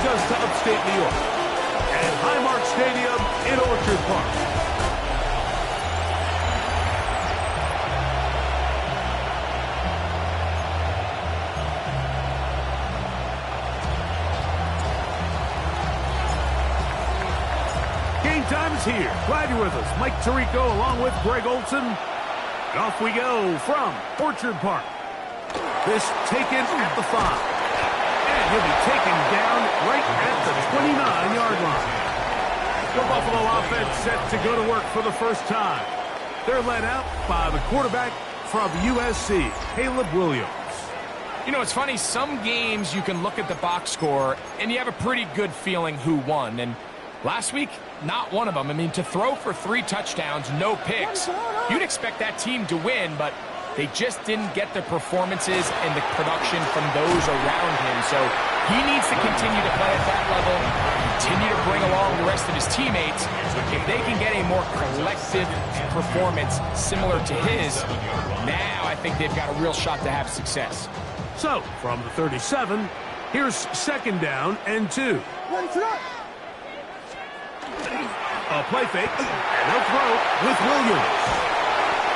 us to upstate New York at Highmark Stadium in Orchard Park. Game time is here. Glad you're with us. Mike Tirico along with Greg Olson. And off we go from Orchard Park. This taken at the 5. And he'll be taken down right at the 29-yard line. The Buffalo offense set to go to work for the first time. They're led out by the quarterback from USC, Caleb Williams. You know, it's funny. Some games you can look at the box score and you have a pretty good feeling who won. And last week, not one of them. I mean, to throw for 3 touchdowns, no picks, you'd expect that team to win, but they just didn't get the performances and the production from those around him. So he needs to continue to play at that level, continue to bring along the rest of his teammates. If they can get a more collective performance similar to his, now I think they've got a real shot to have success. So, from the 37, here's 2nd down and 2. A play fake, and they'll throw with Williams.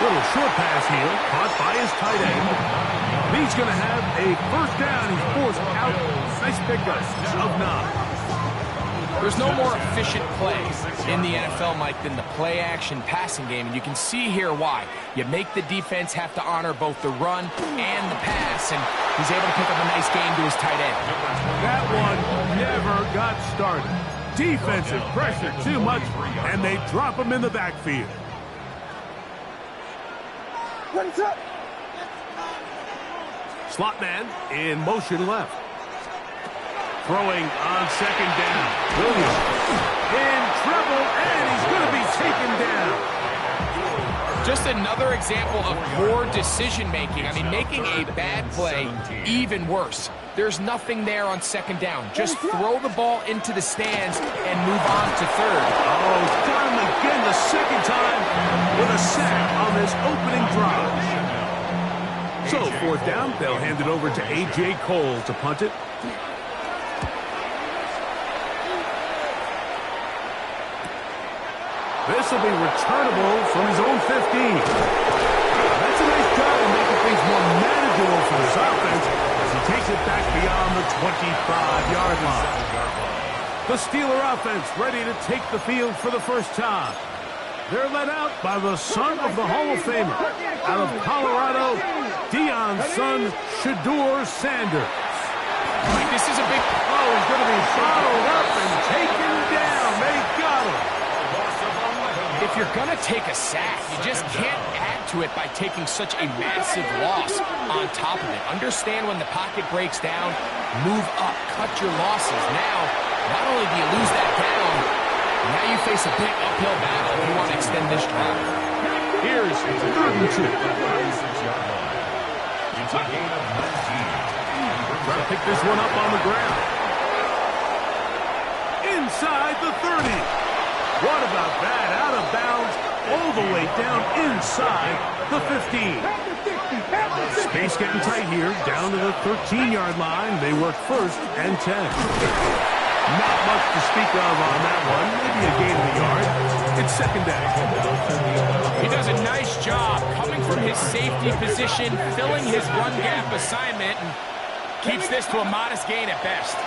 Little short pass here, caught by his tight end. He's going to have a first down. He's forced out. Nice pickup of 9. There's no more efficient play in the NFL, Mike, than the play-action passing game, and you can see here why. You make the defense have to honor both the run and the pass, and he's able to pick up a nice gain to his tight end. That one never got started. Defensive pressure too much, and they drop him in the backfield. Slot man in motion left. Throwing on 2nd down. Williams in trouble, and he's going to be taken down. Just another example of poor decision-making. I mean, making a bad play even worse. There's nothing there on 2nd down. Just throw the ball into the stands and move on to 3rd. Oh, he's got him again the 2nd time with a sack on this opening drive. So, 4th down, they'll hand it over to A.J. Cole to punt it. This will be returnable from his own 15. That's a nice job of making things more manageable for this offense as he takes it back beyond the 25-yard line. The Steeler offense ready to take the field for the first time. They're led out by the son of the Hall of Famer. Out of Colorado, Deion's son, Shedeur Sanders. Mike, this is a big... Oh, he's going to be bottled up and taken down. They got him. If you're going to take a sack, you just can't add to it by taking such a massive loss on top of it. Understand when the pocket breaks down, move up, cut your losses. Now, not only do you lose that down, now you face a big uphill battle if you want to extend this drive. Here's 3rd and 2. Try to pick this one up on the ground. Inside the 30. What about that? Out of bounds, all the way down inside the 15. Space getting tight here, down to the 13-yard line. They work 1st and 10. Not much to speak of on that one. Maybe a gain of a yard. It's 2nd down. He does a nice job coming from his safety position, filling his run gap assignment, and keeps this to a modest gain at best.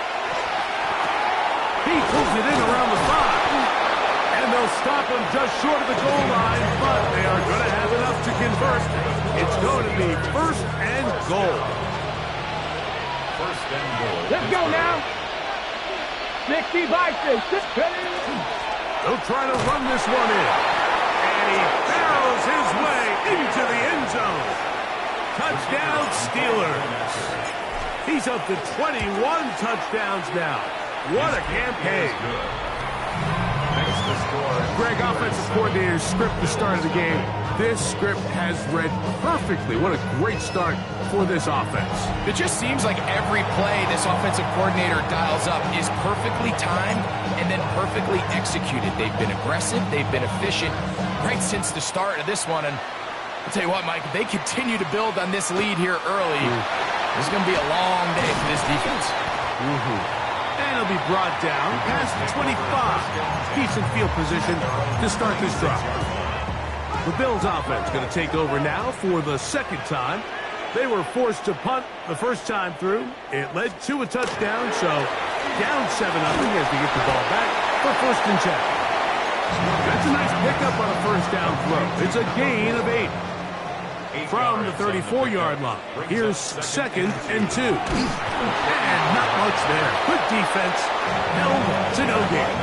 He pulls it in around the 5. And they'll stop him just short of the goal line, but they are going to have enough to convert. It's going to be 1st and goal. 1st and goal. Let's go now. 60 by 6. They'll try to run this one in. And he barrels his way into the end zone. Touchdown, Steelers. He's up to 21 touchdowns now. What a campaign. Greg, offensive coordinator's script the start of the game. This script has read perfectly. What a great start for this offense. It just seems like every play this offensive coordinator dials up is perfectly timed and then perfectly executed. They've been aggressive. They've been efficient right since the start of this one. And I'll tell you what, Mike, if they continue to build on this lead here early, this is going to be a long day for this defense. And he'll be brought down past the 25. Decent field position to start this drive. The Bills offense going to take over now for the second time. They were forced to punt the first time through. It led to a touchdown, so down 7-0 as they get the ball back for 1st and 10. That's a nice pickup on a first down throw. It's a gain of 8. From the 34-yard line. Here's 2nd and 2. And not much there. Good defense. Held to no gain.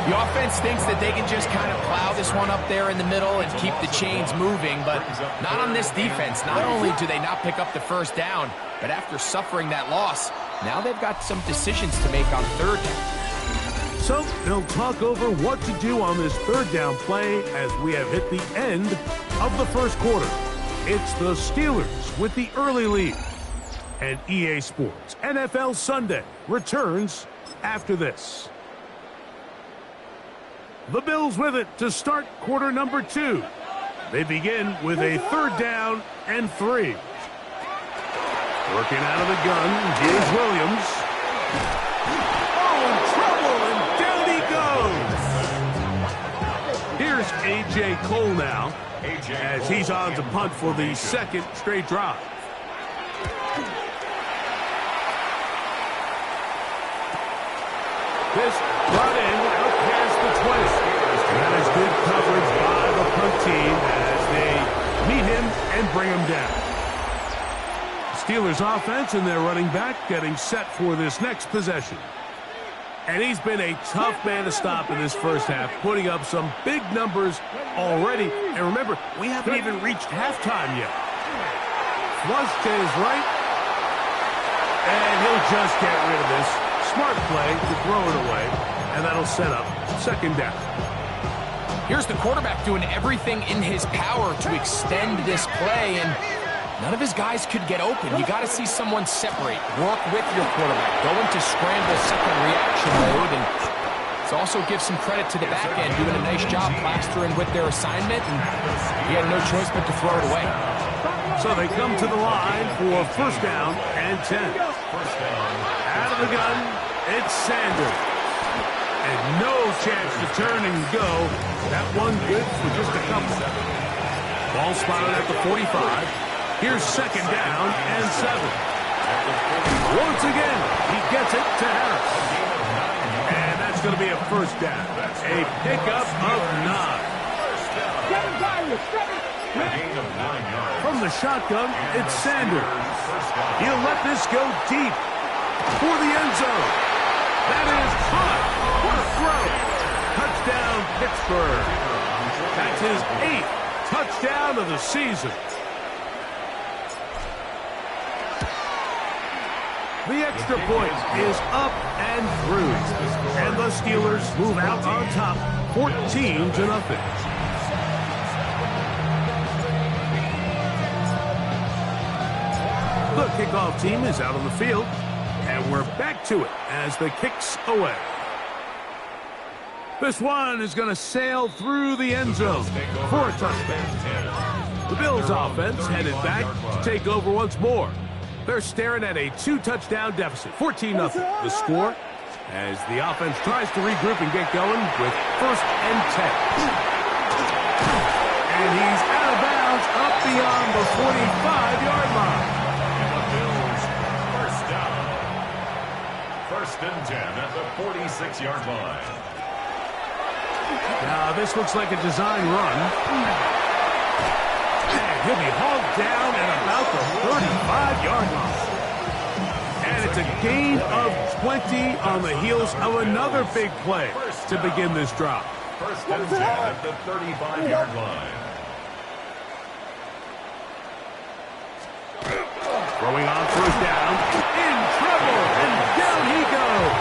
The offense thinks that they can just kind of plow this one up there in the middle and keep the chains moving, but not on this defense. Not only do they not pick up the first down, but after suffering that loss, now they've got some decisions to make on 3rd down. So they'll talk over what to do on this 3rd down play as we have hit the end of the first quarter. It's the Steelers with the early lead. And EA Sports NFL Sunday returns after this. The Bills with it to start quarter number 2. They begin with a 3rd down and 3. Working out of the gun, James Williams. Oh, in trouble, and down he goes. Here's A.J. Cole now, as he's on to punt for the 2nd straight drive. This brought in out past the 20. That is good coverage by the punt team as they meet him and bring him down. Steelers offense and their running back getting set for this next possession. And he's been a tough man to stop in this first half, putting up some big numbers already. And remember, we haven't even reached halftime yet. Flush to his right. And he'll just get rid of this. Smart play to throw it away. And that'll set up 2nd down. Here's the quarterback doing everything in his power to extend this play, and none of his guys could get open. You got to see someone separate, work with your quarterback, go into scramble second reaction mode, and it also gives some credit to the back end doing a nice job plastering with their assignment, and he had no choice but to throw it away. So they come to the line for 1st down and 10. Out of the gun, it's Sanders. And no chance to turn and go. That one good for just a couple. Ball spotted at the 45. Here's 2nd down and 7. Once again, he gets it to Harris. And that's going to be a 1st down. A pickup of 9. From the shotgun, it's Sanders. He'll let this go deep for the end zone. That is hot. What a throw. Touchdown, Pittsburgh. That's his 8th touchdown of the season. The extra point is up and through. And the Steelers move out on top 14-0. The kickoff team is out on the field. And we're back to it as the kick's away. This one is going to sail through the end zone for a touchdown. The Bills offense headed back to take over once more. They're staring at a 2-touchdown deficit, 14-0. The score as the offense tries to regroup and get going with 1st and 10. And he's out of bounds up beyond the 45-yard line. 1st and 10 at the 46-yard line. Now, this looks like a design run. And he'll be hauled down at about the 35-yard line. And it's a gain of 20 on the heels of another big play to begin this drive. 1st and 10 at the 35-yard line. Throwing on 1st down. In trouble. And down he goes.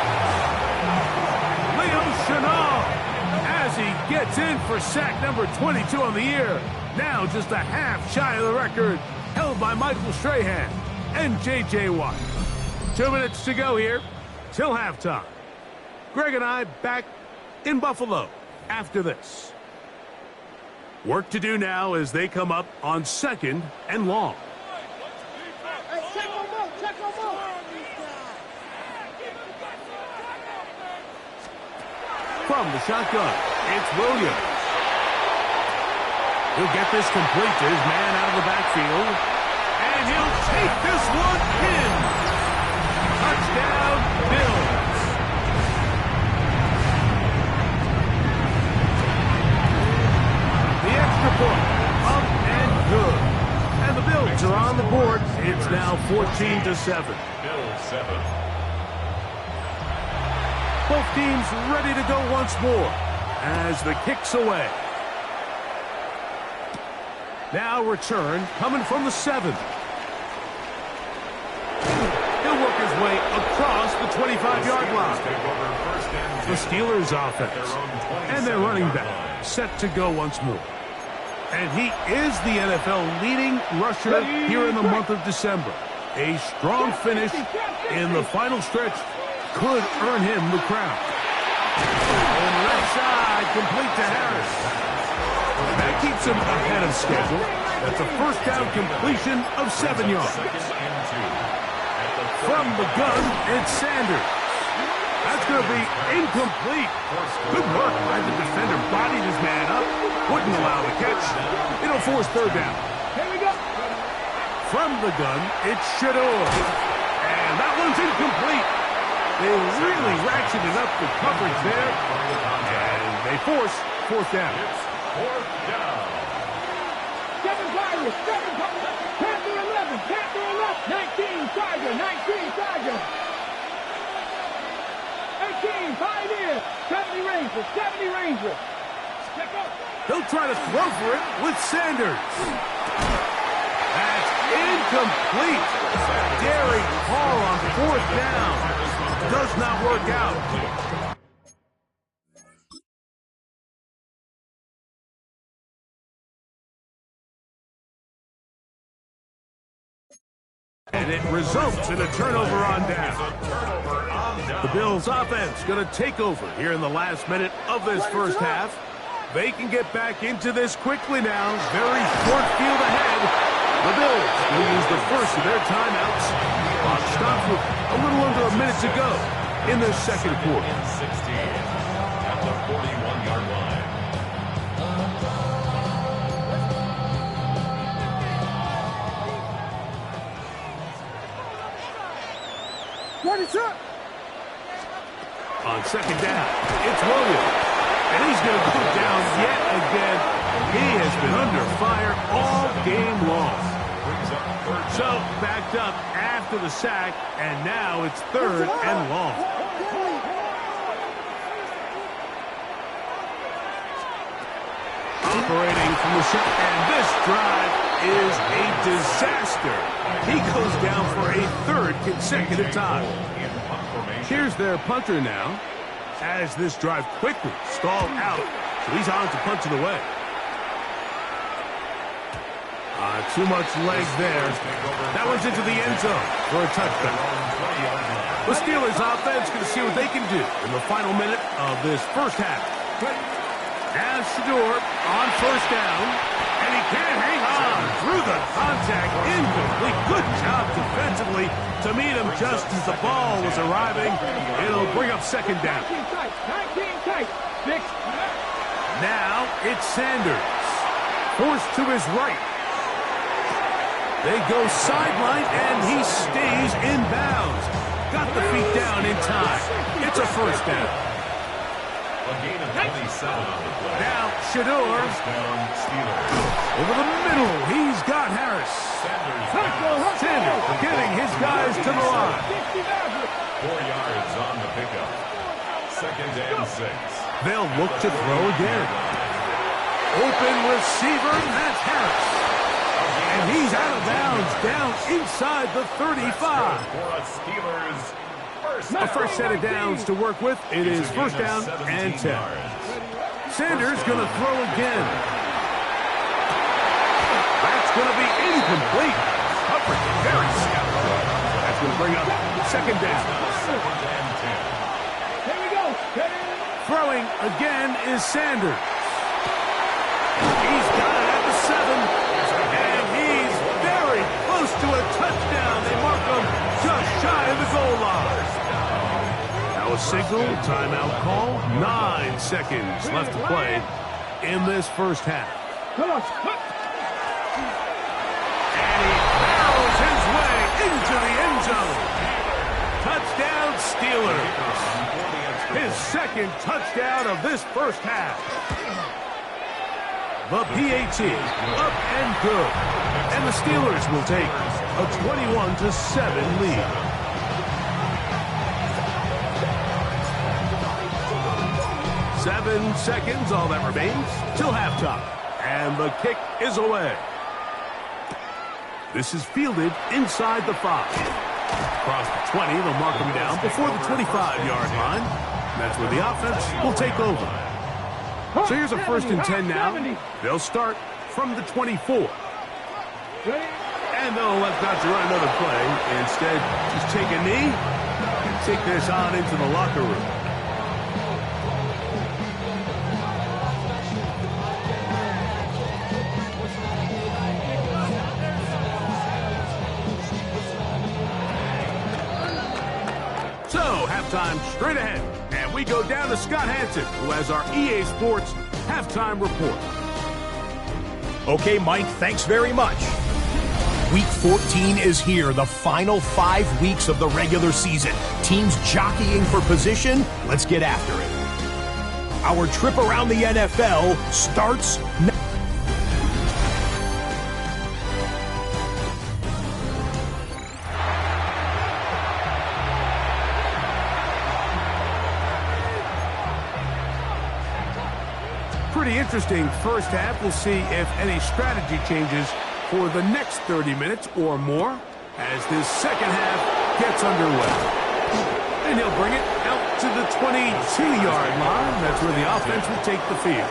Liam Chenal as he gets in for sack number 22 on the year. Now just a half shy of the record held by Michael Strahan and J.J. Watt. 2 minutes to go here till halftime. Greg and I back in Buffalo after this. Work to do now as they come up on 2nd and long. from the shotgun. It's Williams. He'll get this complete to his man out of the backfield. And he'll take this one in. Touchdown, Bills. The extra point, up and good. And the Bills are on the board. It's now 14-7. Bills 7. Both teams ready to go once more as the kick's away. Now return coming from the 7. He'll work his way across the 25-yard line. The Steelers offense and their running back set to go once more. And he is the NFL leading rusher here in the month of December. A strong finish in the final stretch could earn him the crown. And left side, complete to Harris. That keeps him ahead of schedule. That's a first down completion of 7 yards. From the gun, it's Sanders. That's going to be incomplete. Good work by the defender. Bodied his man up. Wouldn't allow the catch. It'll force third down. Here we go. From the gun, it's Shador. And that one's incomplete. They really ratcheted up the coverage there. And they force fourth down. Fourth down. 7 Tigers, 7 Tigers. Panther 11, Panther 11. 19 Tiger, 19 Tiger. 18 Pioneer. 70 Rangers, 70 Rangers. Step up. They'll try to throw for it with Sanders. That's incomplete. Daring Hall on fourth down. Does not work out. And it results in a turnover on down. The Bills offense going to take over here in the last minute of this first half. They can get back into this quickly now. Very short field ahead. The Bills will use the first of their timeouts. Clock stops with a little under a minute to go in the second quarter. 16 at the 41-yard line. Ready, sir. On second down, it's Williams. And he's going to put down yet again. He has been under fire all game long. So, backed up after the sack, and now it's third and long. Operating from the shot, and this drive is a disaster. He goes down for a third consecutive time. Here's their punter now, as this drive quickly stalled out, so he's on to punch it away. Too much leg there. That one's into the end zone for a touchdown. The Steelers offense going to see what they can do in the final minute of this first half. Now Shador on first down, and he can't hang on through the contact. Incomplete. Good job defensively to meet him just as the ball was arriving. It'll bring up second down. 19 tight. 6. Now it's Sanders. Forced to his right. They go sideline, and he stays in bounds. Got the feet down in time. It's a first down. A gain of 27 on the play. Now Shador. First down, Steelers. Over the middle, he's got Harris. Sanders getting his guys to the line. 4 yards on the pickup. Second and 6. They'll look to throw again. Open receiver, that's Harris. And he's out of bounds, down inside the 35. For a Steelers A first set of downs to work with. It is first down and 10. Sanders going to throw again. That's going to be incomplete. Coverage very scout. That's going to bring up second down. Here we go. Throwing again is Sanders. He's got it at the 7. And he's very close to a touchdown. They mark him just shy of the goal line. Now a a signal, timeout call. 9 seconds left to play in this first half. Come on. And he barrels his way into the end zone. Touchdown, Steelers. His second touchdown of this first half. The PAT up and good. And the Steelers will take a 21-7 lead. Seven seconds, all that remains, till halftime. And the kick is away. This is fielded inside the 5. Across the 20, they'll mark him down before the 25-yard line. That's where the offense will take over. So here's a 1st and 10 now. They'll start from the 24. And they'll elect not to run another play. Instead, just take a knee and take this on into the locker room. So, halftime straight ahead. And we go down to Scott Hansen, who has our EA Sports halftime report. Okay, Mike, thanks very much. Week 14 is here, the final 5 weeks of the regular season. Teams jockeying for position. Let's get after it. Our trip around the NFL starts now. Pretty interesting first half. We'll see if any strategy changes for the next 30 minutes or more as this second half gets underway. And he'll bring it out to the 22-yard line. That's where the offense will take the field.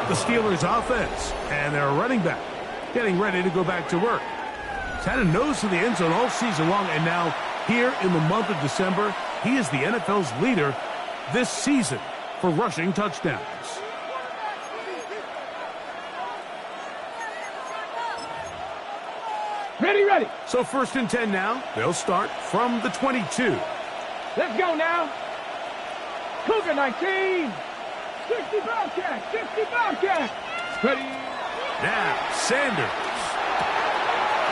The Steelers offense and their running back getting ready to go back to work. He's had a nose to the end zone all season long, and now here in the month of December, he is the NFL's leader this season for rushing touchdowns. Ready. So 1st and 10 now. They'll start from the 22. Let's go now. Cougar 19. 60 Bobcat. Ready. Now, Sanders.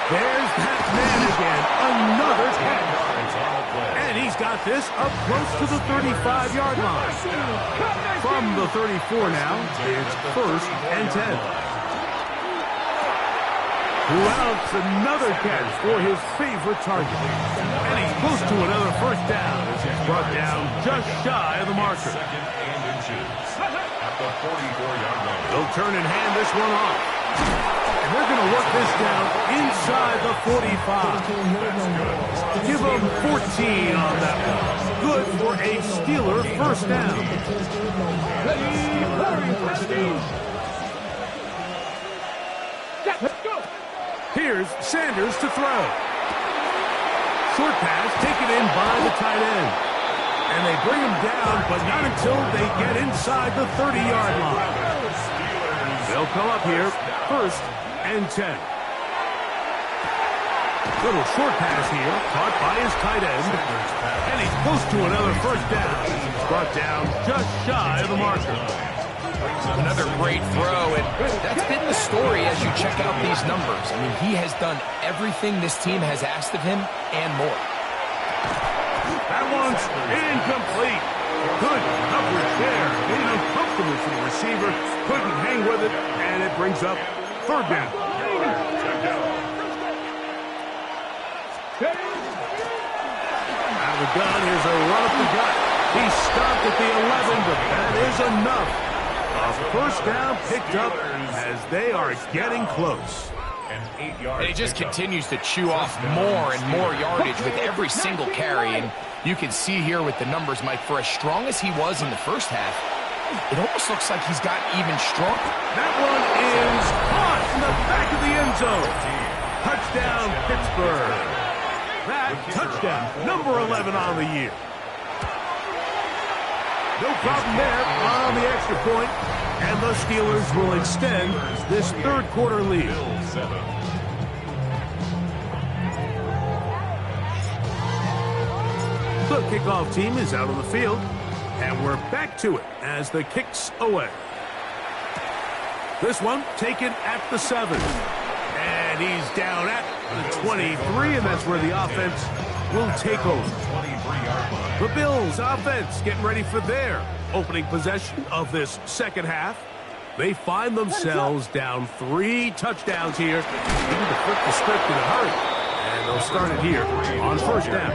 There's that man again. Another catch. And he's got this up close to the 35-yard line. From the 34 now, it's 1st and 10. Mounts another catch for his favorite target. And he's close to another first down as he's brought down just shy of the marker. At the 44-yard line. They'll turn and hand this one off. And they're going to work this down inside the 45. Give them 14 on that one. Good for a Steeler first down. Let's go. Here's Sanders to throw. Short pass taken in by the tight end. And they bring him down, but not until they get inside the 30-yard line. They'll come up here, 1st and 10. Little short pass here, caught by his tight end. And he's close to another first down. He's brought down just shy of the marker. Another great throw, and that's been the story as you check out these numbers. I mean, he has done everything this team has asked of him and more. That one's incomplete. Good coverage there. Made it uncomfortable for the receiver. Couldn't hang with it, and it brings up 3rd down. Out of the gun, here's a run up the gut. He stopped at the 11, but that is enough. A first down picked up as they are getting close. And he just continues to chew off more and more yardage with every single carry. And you can see here with the numbers, Mike, for as strong as he was in the first half, it almost looks like he's got even stronger. That one is caught in the back of the end zone. Touchdown, Pittsburgh. That touchdown, number 11 on the year. No problem there on the extra point, and the Steelers will extend this 3rd quarter lead. The kickoff team is out on the field, and we're back to it as the kick's away. This one taken at the 7. And he's down at the 23, and that's where the offense will take over. The Bills offense getting ready for their opening possession of this second half. They find themselves down 3 touchdowns here. They need to flip the script in a hurry. And they'll start it here on first down.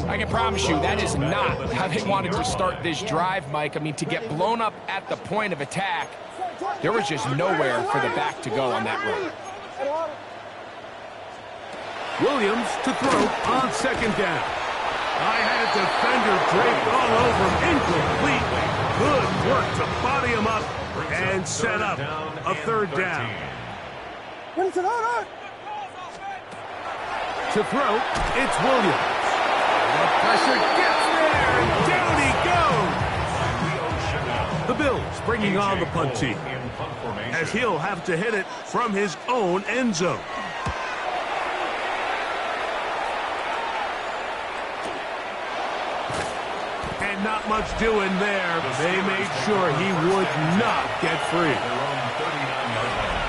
I can promise you that is not how they wanted to start this drive, Mike. I mean, to get blown up at the point of attack, there was just nowhere for the back to go on that run. Williams to throw on second down. I had a defender draped all over him. Incomplete. Good work to body him up and set up a third down. To throw, it's Williams. The pressure gets there, and down he goes. The Bills bringing on the punt team, as he'll have to hit it from his own end zone. And not much doing there. They made sure he would not get free.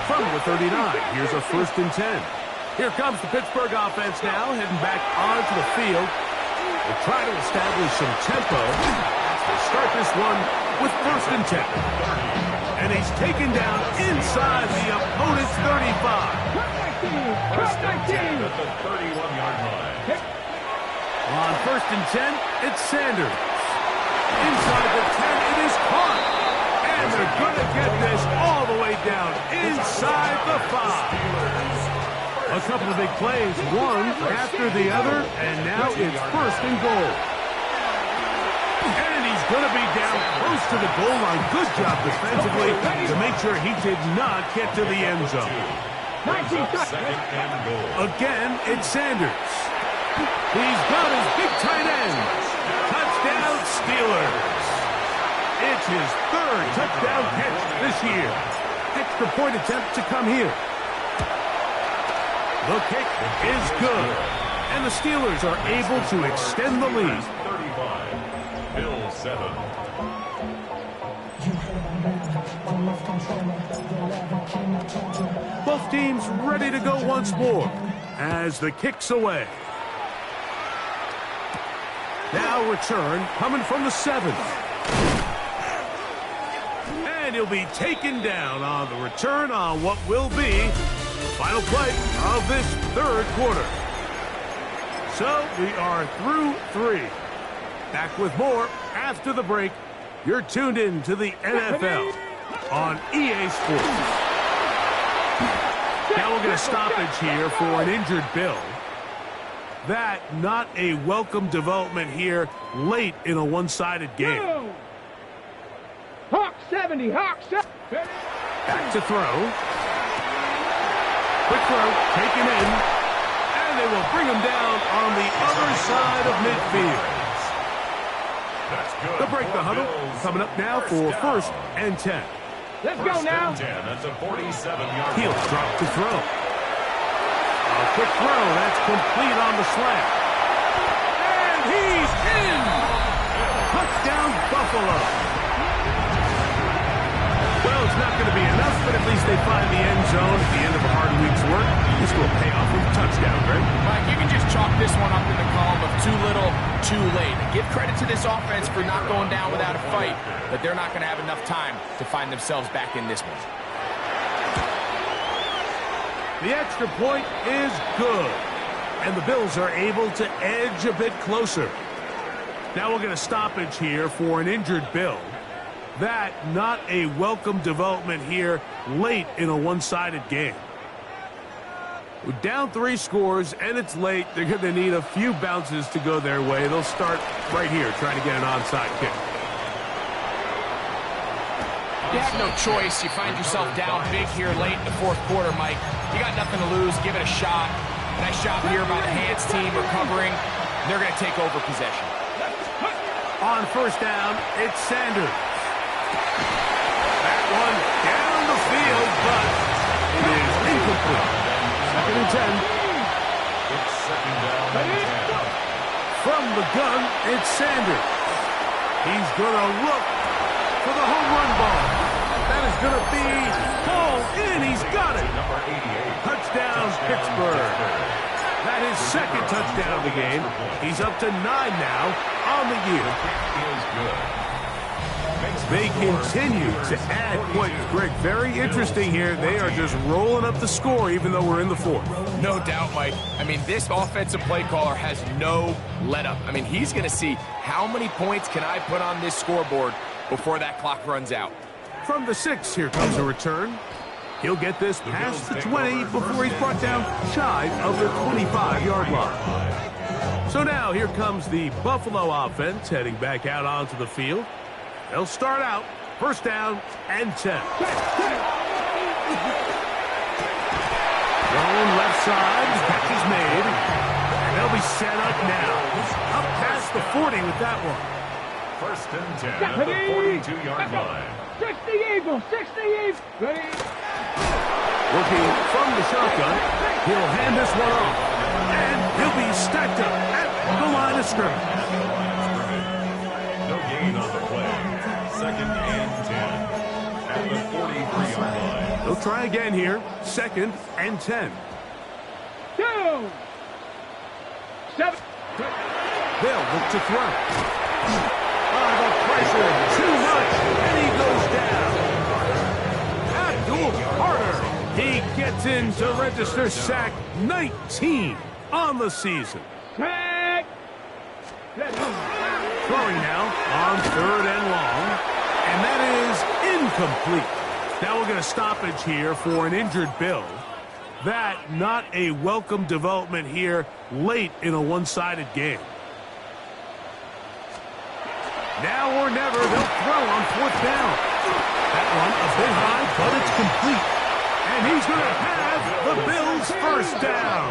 From the 39, here's a 1st and 10. Here comes the Pittsburgh offense now, heading back onto the field. They try to establish some tempo. They start this one with 1st and 10. And he's taken down inside the opponent's 35. First and 10 at the 31-yard line. On 1st and 10, it's Sanders. Inside the 10, it is caught. And they're going to get this all the way down inside the 5. A couple of big plays, one after the other, and now it's 1st and goal. And he's going to be down close to the goal line. Good job defensively to make sure he did not get to the end zone. Again, it's Sanders. He's got his big tight end. Touchdown, Steelers. It's his 3rd touchdown catch this year. Extra point attempt to come here. The kick is good, and the Steelers are able to extend the lead. 35, Bill 7. Both teams ready to go once more as the kick's away. Now return coming from the 7. And he'll be taken down on the return on what will be final play of this 3rd quarter. So we are through 3. Back with more after the break. You're tuned in to the NFL on EA Sports. Now we'll get a stoppage here for an injured Bill. That not a welcome development here late in a one-sided game. Hawk 70, Hawk 70. Back to throw. Quick throw, taken in, and they will bring him down on the other side of midfield. They'll break the huddle. Coming up now for 1st and 10. Let's go now. 10 at the 47-yard line. He'll drop to throw. A quick throw, that's complete on the slant. And he's in! Touchdown, Buffalo. Well, it's not going to be enough, but at least they find the end zone at the end of a hard week's work. This will pay off with a touchdown, Greg. Mike, you can just chalk this one up in the column of too little, too late. Give credit to this offense for not going down without a fight, but they're not going to have enough time to find themselves back in this one. The extra point is good, and the Bills are able to edge a bit closer. Now we'll get a stoppage here for an injured Bill. That not a welcome development here late in a one-sided game. We're down 3 scores, and it's late. They're going to need a few bounces to go their way. They'll start right here trying to get an onside kick. You have no choice. You find yourself down big here late in the 4th quarter, Mike. You got nothing to lose. Give it a shot. Nice job here by the Hands team recovering. They're going to take over possession. On 1st down, it's Sanders. That one down the field, but it is incomplete. 2nd and 10. It's 2nd down and 10. From the gun, it's Sanders. He's going to look for the home run ball. That is going to be pulled in. He's got it. Touchdown, Pittsburgh. That is second touchdown of the game. He's up to 9 now on the year. They continue to add points. Greg, very interesting here. They are just rolling up the score even though we're in the fourth. No doubt, Mike. I mean, this offensive play caller has no let-up. I mean, he's going to see how many points can I put on this scoreboard before that clock runs out. From the 6, here comes a return. He'll get this past the 20 before he's brought down shy of the 25-yard line. So now here comes the Buffalo offense heading back out onto the field. They'll start out first down and 10. Going left side, catch is made. And they'll be set up now. Up past the 40 with that one. First and 10 at the 42-yard line. 60 Eagles, 60 Eagles. Ready? Working from the shotgun, he'll hand this one off. And he'll be stacked up at the line of scrimmage. No gain on the play. Second and 10 at the 43-yard line. They'll try again here. Second and 10. 2, 7. They'll look to throw. The pressure, too much, and he goes down. Abdul Carter, he gets in to register sack 19 on the season. Tag. Throwing now on third and long, and that is incomplete. Now we'll get a stoppage here for an injured Bill. That not a welcome development here late in a one-sided game. Now or never, they'll throw on fourth down. That one a bit high, but it's complete. And he's going to have the Bills' first down.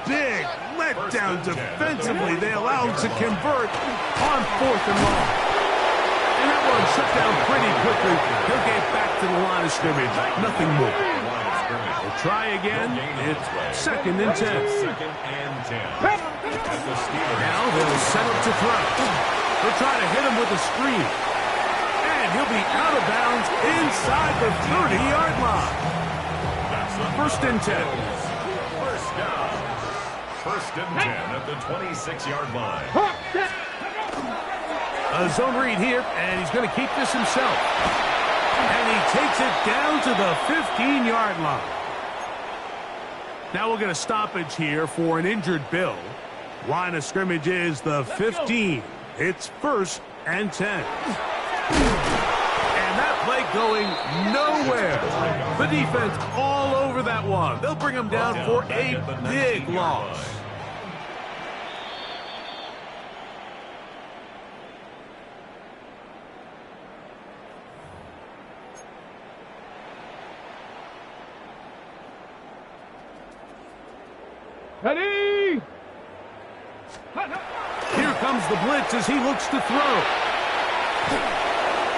Big letdown defensively. They allow him to convert on fourth and long. And that one shut down pretty quickly. He'll get back to the line of scrimmage. Nothing more. We'll try again. It's second and 10. Second and 10. Now they'll set up to throw. They'll try to hit him with a screen. And he'll be out of bounds inside the 30-yard line. First and 10. First down. First and 10 at the 26-yard line. A zone read here, and he's going to keep this himself. And he takes it down to the 15-yard line. Now we'll get a stoppage here for an injured Bill. Line of scrimmage is the 15. It's first and 10. And that play going nowhere. The defense all over that one. They'll bring him down for a big loss. Ready? Here comes the blitz as he looks to throw.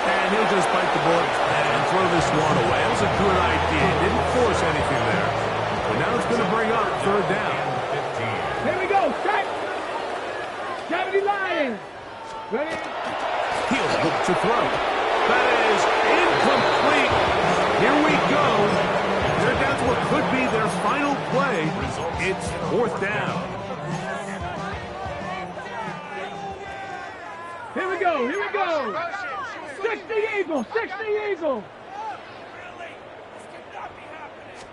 And he'll just bite the bullet and throw this one away. It was a good idea. Didn't force anything there. But now it's going to bring up third down. Here we go. Set. 70 Lions. Ready? He'll look to throw. That is incomplete. Here we go. They're down to what could be their final play. It's fourth down. Here we go. Here we go. 60 Eagles. 60 Eagles.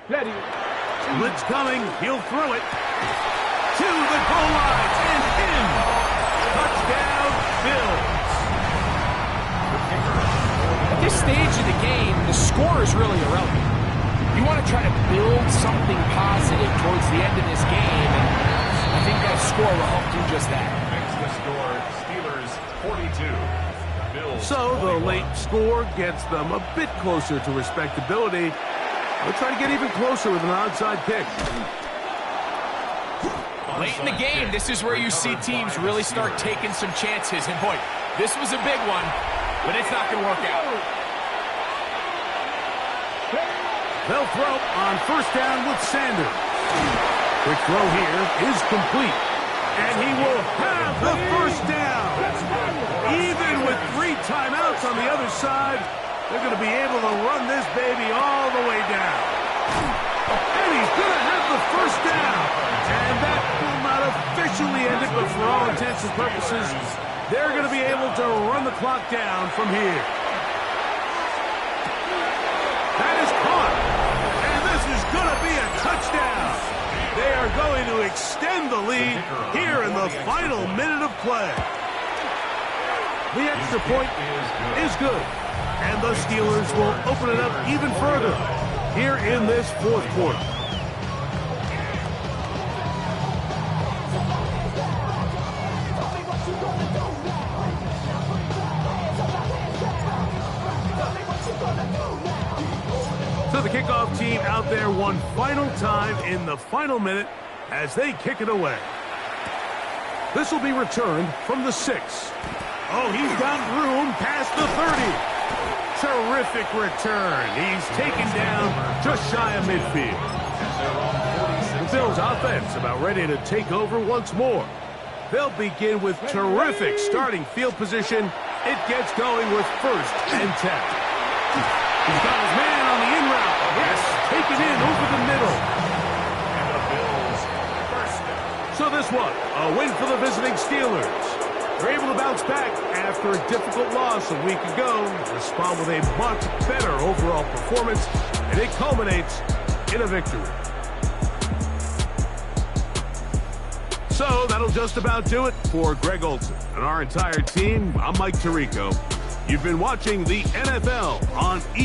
Ready? Blitz coming. He'll throw it to the goal line and in. Touchdown, Bills. At this stage of the game, the score is really irrelevant. You want to try to build something positive towards the end of this game, and I think that score will help do just that. Makes the score Steelers 42. Bills So 21. the late score gets them a bit closer to respectability. They'll try to get even closer with an onside kick. Late in the game, this is where you see teams really start taking some chances. And boy, this was a big one, but it's not going to work out. They'll throw on first down with Sanders. Quick throw here is complete. And he will have the first down. Even with 3 timeouts on the other side, they're going to be able to run this baby all the way down. And he's going to have the first down. And that will not officially end it, but for all intents and purposes, they're going to be able to run the clock down from here. That is caught. And this is going to be a touchdown. They are going to extend the lead here in the final minute of play. The extra point is good. And the Steelers will open it up even further here in this fourth quarter. So the kickoff team out there one final time in the final minute as they kick it away. This will be returned from the 6. Oh, he's got room past the 30. Terrific return. He's taken down just shy of midfield. The Bills offense about ready to take over once more. They'll begin with terrific starting field position. It gets going with 1st and 10. He's got his man on the in route. Yes, taken in over the middle. And the Bills first down. So this one, a win for the visiting Steelers. They're able to bounce back after a difficult loss a week ago, respond with a much better overall performance, and it culminates in a victory. So that'll just about do it for Greg Olson and our entire team. I'm Mike Tirico. You've been watching the NFL on EA.